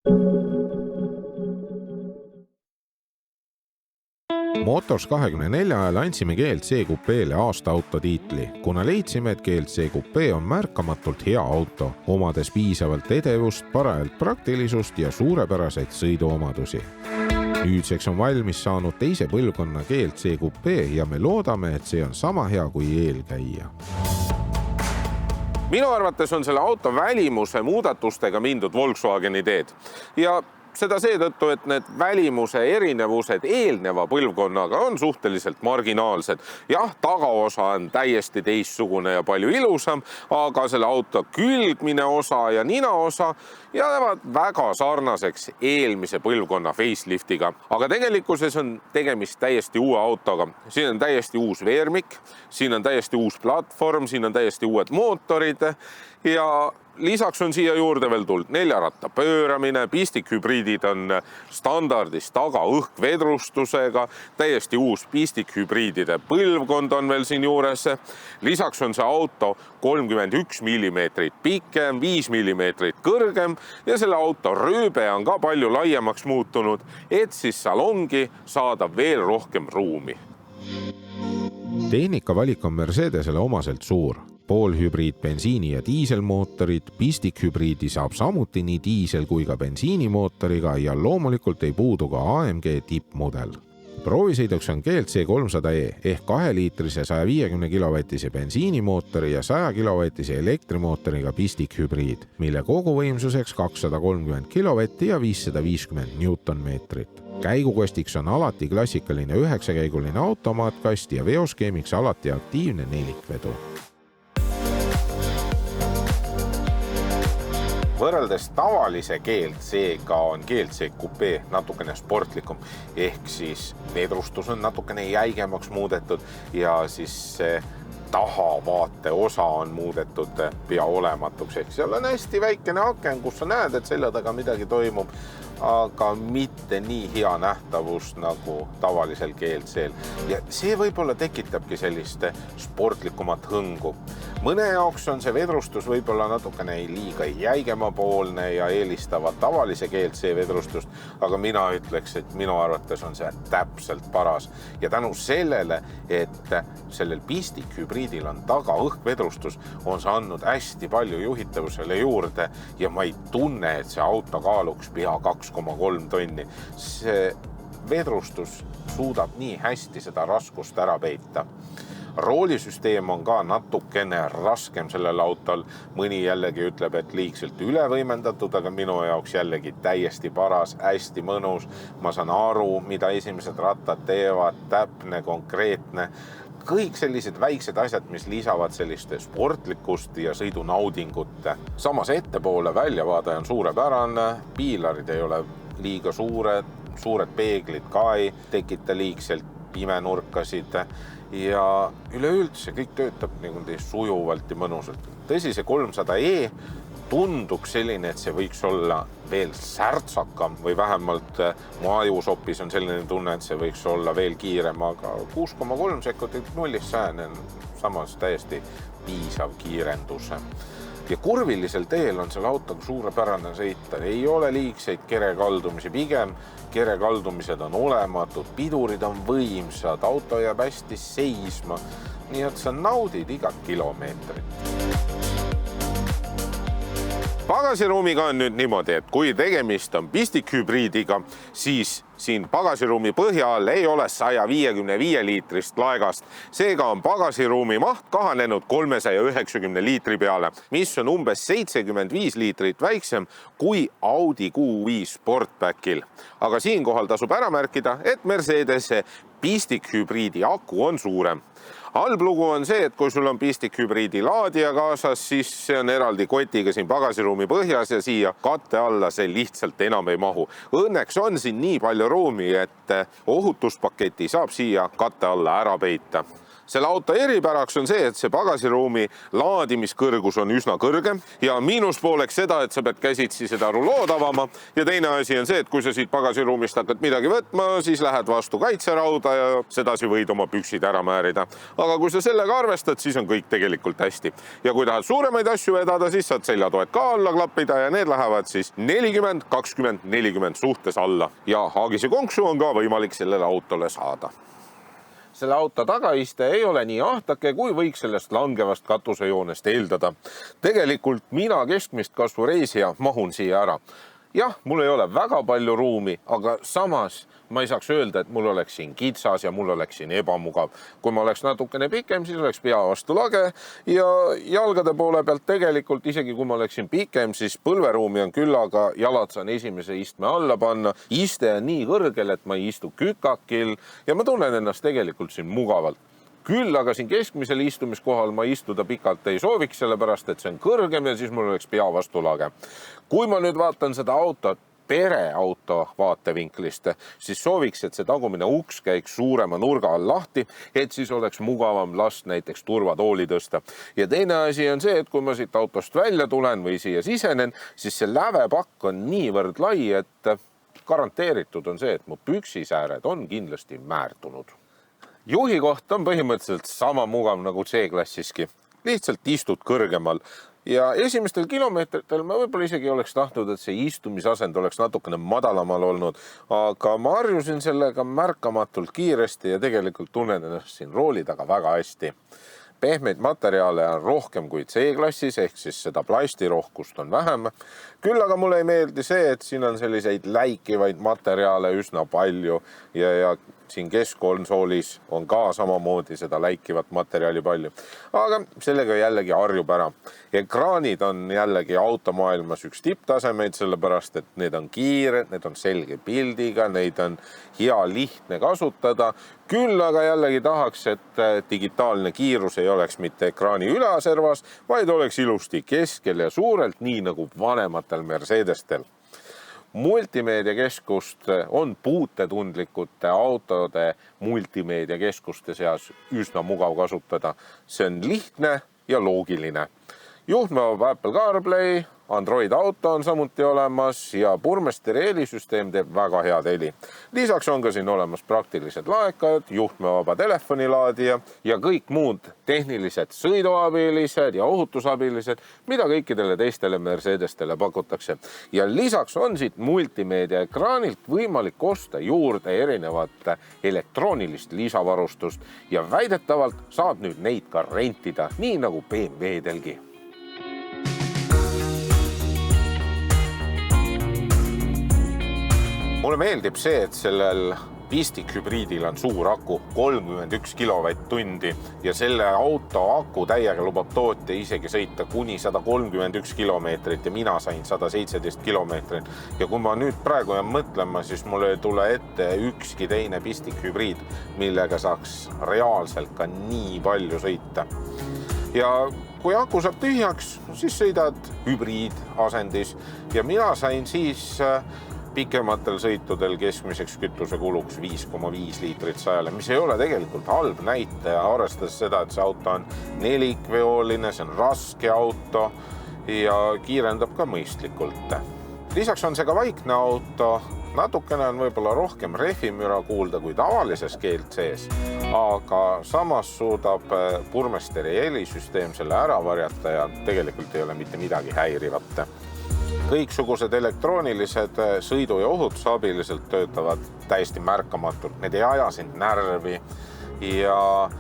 Motors24 ajal andsime GLC Coupe'le aasta auto tiitli, kuna leidsime, et GLC Coupe on märkamatult hea auto, omades piisavalt edevust, parajalt praktilisust ja suurepäraseid sõiduomadusi. Nüüdseks on valmis saanud teise põlvkonna GLC Coupe ja me loodame, et see on sama hea kui eelkäija. Minu arvates on selle auto välimuse muudatustega mindud Volkswageni teed ja seda seetõttu, et need välimuse erinevused eelneva põlvkonnaga on suhteliselt marginaalsed. Jah, tagaosa on täiesti teistsugune ja palju ilusam, aga selle auto külgmine osa ja ninaosa jäävad väga sarnaseks eelmise põlvkonna faceliftiga. Aga tegelikkuses on tegemist täiesti uue autoga. Siin on täiesti uus veermik, siin on täiesti uus platvorm, siin on täiesti uued mootorid ja lisaks on siia juurde veel tulnud 4-ratta pööramine, pistikhübriidid on standardis taga õhkvedrustusega, täiesti uus pistikhübriidide põlvkond on veel siin juures. Lisaks on see auto 31 mm pikem, 5 mm kõrgem ja selle auto rööbe on ka palju laiemaks muutunud, et siis salongi saada veel rohkem ruumi. Tehnikavalik on Mercedesele omaselt suur. Poolhübriid bensiini- ja diiselmootorid, pistikhübriidi saab samuti nii diisel- kui ka bensiinimootoriga ja loomulikult ei puudu ka AMG tippmudel. Proovisõiduks on GLC 300e ehk 2-liitrise 150 kilovatise bensiinimootori ja 100 kilovatise elektrimootoriga pistikhübriid, mille koguvõimsuseks 230 kilovatti ja 550 newtonmeetrit. Käigukostiks on alati klassikaline 9-käiguline automaatkast ja veoskeemiks alati aktiivne nelikvedu. Võrreldes tavalise GLC-ga on GLC Coupe natukene sportlikum, ehk siis vedrustus on natukene jäigemaks muudetud ja siis tahavaate osa on muudetud pea olematuks. Ehk seal on hästi väikene aken, kus sa näed, et selja taga midagi toimub, aga mitte nii hea nähtavus nagu tavalisel GLC-l. Ja see võib-olla tekitabki sellist sportlikumat hõngu. Mõne jaoks on see vedrustus võib-olla natukene liiga jäigemapoolne ja eelistavad tavalise GLC vedrustust, aga mina ütleks, et minu arvates on see täpselt paras. Ja tänu sellele, et sellel pistikhübriidil on taga õhkvedrustus, on see andnud hästi palju juhitavusele juurde ja ma ei tunne, et see auto kaaluks pea 2,3 tonni. See vedrustus suudab nii hästi seda raskust ära peita. Roolisüsteem on ka natukene raskem sellel autol. Mõni jällegi ütleb, et liigselt ülevõimendatud, aga minu jaoks jällegi täiesti paras, hästi mõnus. Ma saan aru, mida esimesed rattad teevad, täpne, konkreetne. Kõik sellised väiksed asjad, mis lisavad selliste sportlikust ja sõidunaudingut. Samas ettepoole väljavaade on suurepärane, piilarid ei ole liiga suured peeglid ka ei tekita liigselt pimenurkasid ja üleüldse kõik töötab niimoodi sujuvalt ja mõnusalt. Tõsi, see 300e tunduks selline, et see võiks olla veel särtsakam või vähemalt mu ajusopis on selline tunne, et see võiks olla veel kiirem, aga 6,3 sekundit 0-100 on samas täiesti piisav kiirendus. Ja kurvilisel teel on selle autoga suurepärane sõita. Ei ole liigseid kerekaldumisi, pigem kerekaldumised on olematud, pidurid on võimsad, auto jääb hästi seisma, nii et sa naudid igat kilomeetrit. Pagasiruumiga on nüüd niimoodi, et kui tegemist on pistikhübriidiga, siis siin pagasiruumi põhja all ei ole 155 liitrist laegast. Seega on pagasiruumi maht kahanenud 390 liitri peale, mis on umbes 75 liitrit väiksem kui Audi Q5 Sportbackil. Aga siinkohal tasub ära märkida, et Mercedese pistikhübriidi aku on suurem. Halb lugu on see, et kui sul on pistikhübriidi laadija kaasas, siis see on eraldi kotiga siin pagasiruumi põhjas ja siia katte alla see lihtsalt enam ei mahu. Õnneks on siin nii palju ruumi, et ohutuspaketi saab siia katte alla ära peita. Selle auto eripäraks on see, et see pagasiruumi laadimiskõrgus on üsna kõrge ja miinuspooleks seda, et sa pead käsitsi seda rulood avama. Ja teine asi on see, et kui sa siit pagasiruumist hakkad midagi võtma, siis lähed vastu kaitserauda ja sedasi võid oma püksid ära määrida. Aga kui sa sellega arvestad, siis on kõik tegelikult hästi. Ja kui tahad suuremaid asju vedada, siis saad seljatoed ka alla klappida ja need lähevad siis 40, 20, 40 suhtes alla. Ja haagise konksu on ka võimalik sellele autole saada. Selle auto tagaiste ei ole nii ahtake, kui võiks sellest langevast katusejoonest eeldada. Tegelikult mina keskmist kasvu reisija mahun siia ära. Jah, mul ei ole väga palju ruumi, aga samas ma ei saaks öelda, et mul oleks siin kitsas ja mul oleks siin ebamugav. Kui ma oleks natukene pikem, siis oleks pea vastu lage ja jalgade poole pealt tegelikult, isegi kui ma oleksin pikem, siis põlveruumi on küll, aga jalad saan esimese istme alla panna. Iste on nii kõrgel, et ma ei istu kükakil ja ma tunnen ennast tegelikult siin mugavalt. Küll aga siin keskmisel istumiskohal ma istuda pikalt ei sooviks, sellepärast et see on kõrgem ja siis mul oleks pea vastu lage. Kui ma nüüd vaatan seda autot pereauto vaatevinklist, siis sooviks, et see tagumine uks käiks suurema nurga all lahti, et siis oleks mugavam last näiteks turvatooli tõsta. Ja teine asi on see, et kui ma siit autost välja tulen või siia sisenen, siis see lävepakk on niivõrd lai, et garanteeritud on see, et mu püksisääred on kindlasti määrdunud. Juhi koht on põhimõtteliselt sama mugav nagu C-klassiski. Lihtsalt istud kõrgemal. Ja esimestel kilomeetritel ma võib-olla isegi oleks tahtnud, et see istumisasend oleks natukene madalamal olnud, aga ma harjusin sellega märkamatult kiiresti ja tegelikult tunnen ennast siin rooli taga väga hästi. Pehmeid materjale on rohkem kui C-klassis, ehk siis seda plastirohkust on vähem. Küll aga mulle ei meeldi see, et siin on selliseid läikivaid materjale üsna palju ja siin keskkonsoolis on ka samamoodi seda läikivat materjali palju. Aga sellega jällegi harjub ära. Ekraanid on jällegi automaailmas üks tipptasemeid, sellepärast et need on kiired, need on selge pildiga, neid on hea lihtne kasutada. Küll aga jällegi tahaks, et digitaalne kiirus ei oleks mitte ekraani ülaservas, vaid oleks ilusti keskel ja suurelt, nii nagu vanematel Mercedestel. Multimeediakeskust on puutetundlikute autode multimeediakeskuste seas üsna mugav kasutada. See on lihtne ja loogiline. Juhtmevaba Apple CarPlay, Android Auto on samuti olemas ja purmesteri helisüsteem teeb väga head heli. Lisaks on ka siin olemas praktilised laekad, juhtmevaba telefonilaadija ja kõik muud tehnilised sõiduabilised ja ohutusabilised, mida kõikidele teistele Mercedestele pakutakse. Ja lisaks on siit multimeedia ekraanilt võimalik osta juurde erinevat elektroonilist lisavarustust ja väidetavalt saab nüüd neid ka rentida, nii nagu BMW-delgi. Mulle meeldib see, et sellel Pistik hübriidil on suur aku, 31 kilovatt-tundi ja selle auto aku täiega lubab tootja isegi sõita kuni 131 kilomeetrit ja mina sain 117 kilomeetrit. Ja kui ma nüüd praegu jään mõtlema, siis mulle ei tule ette ükski teine Pistik hübriid, millega saaks reaalselt ka nii palju sõita. Ja kui aku saab tühjaks, siis sõidad hübriid asendis ja mina sain siis pikematel sõitudel keskmiseks kütuse kuluks 5,5 liitrit 100, mis ei ole tegelikult halb näitaja, arvestades seda, et see auto on nelikveoline, see on raske auto ja kiirendab ka mõistlikult. Lisaks on see ka vaikne auto, natukene on võib-olla rohkem rehvimüra kuulda kui tavalises GLC-s, aga samas suudab purmesteri helisüsteem selle ära varjata ja tegelikult ei ole mitte midagi häirivat. Kõiksugused elektroonilised sõidu- ja ohutusabiliselt töötavad täiesti märkamatult. Need ei aja sind närvi ja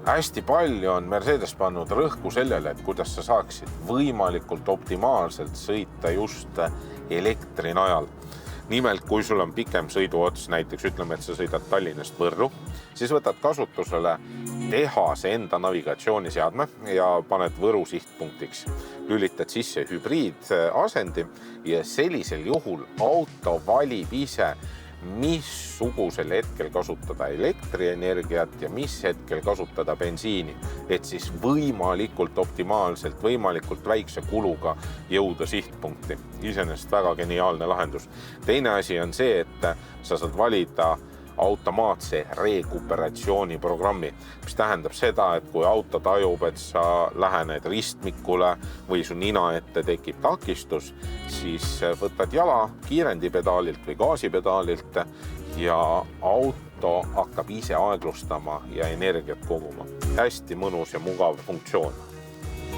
hästi palju on Mercedes pannud rõhku sellele, et kuidas sa saaksid võimalikult optimaalselt sõita just elektri najal. Nimelt, kui sul on pikem sõiduots, näiteks ütleme, et sa sõidad Tallinnast Võrru, siis võtad kasutusele tehase enda navigatsiooniseadme ja paned Võru sihtpunktiks. Lülitad sisse hübriidasendi ja sellisel juhul auto valib ise, missugusel hetkel kasutada elektrienergiat ja mis hetkel kasutada bensiini, et siis võimalikult optimaalselt, võimalikult väikse kuluga jõuda sihtpunkti. Iseenesest väga geniaalne lahendus. Teine asi on see, et sa saad valida automaatse rekuperatsiooniprogrammi, mis tähendab seda, et kui auto tajub, et sa lähened ristmikule või su nina ette tekib takistus, siis võtad jala kiirendipedaalilt või gaasipedaalilt ja auto hakkab ise aeglustama ja energiat koguma. Hästi mõnus ja mugav funktsioon.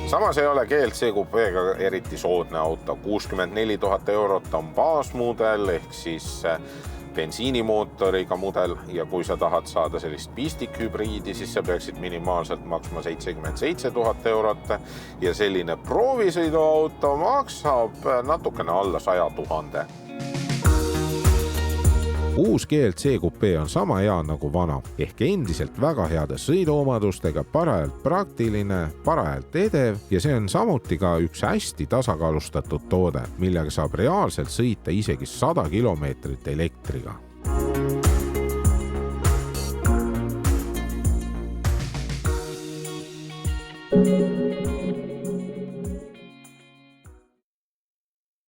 Samas ei ole GLC Coupe'ga eriti soodne auto. 64 000 eurot on baasmudel ehk siis bensiinimootoriga mudel ja kui sa tahad saada sellist pistikhübriidi, siis sa peaksid minimaalselt maksma 77 000 eurot ja selline proovisõiduauto maksab natukene alla 100 000. Uus GLC Coupe on sama hea nagu vana, ehk endiselt väga heade sõiduomadustega, parajalt praktiline, parajalt edev ja see on samuti ka üks hästi tasakaalustatud toode, millega saab reaalselt sõita isegi 100 kilomeetrit elektriga.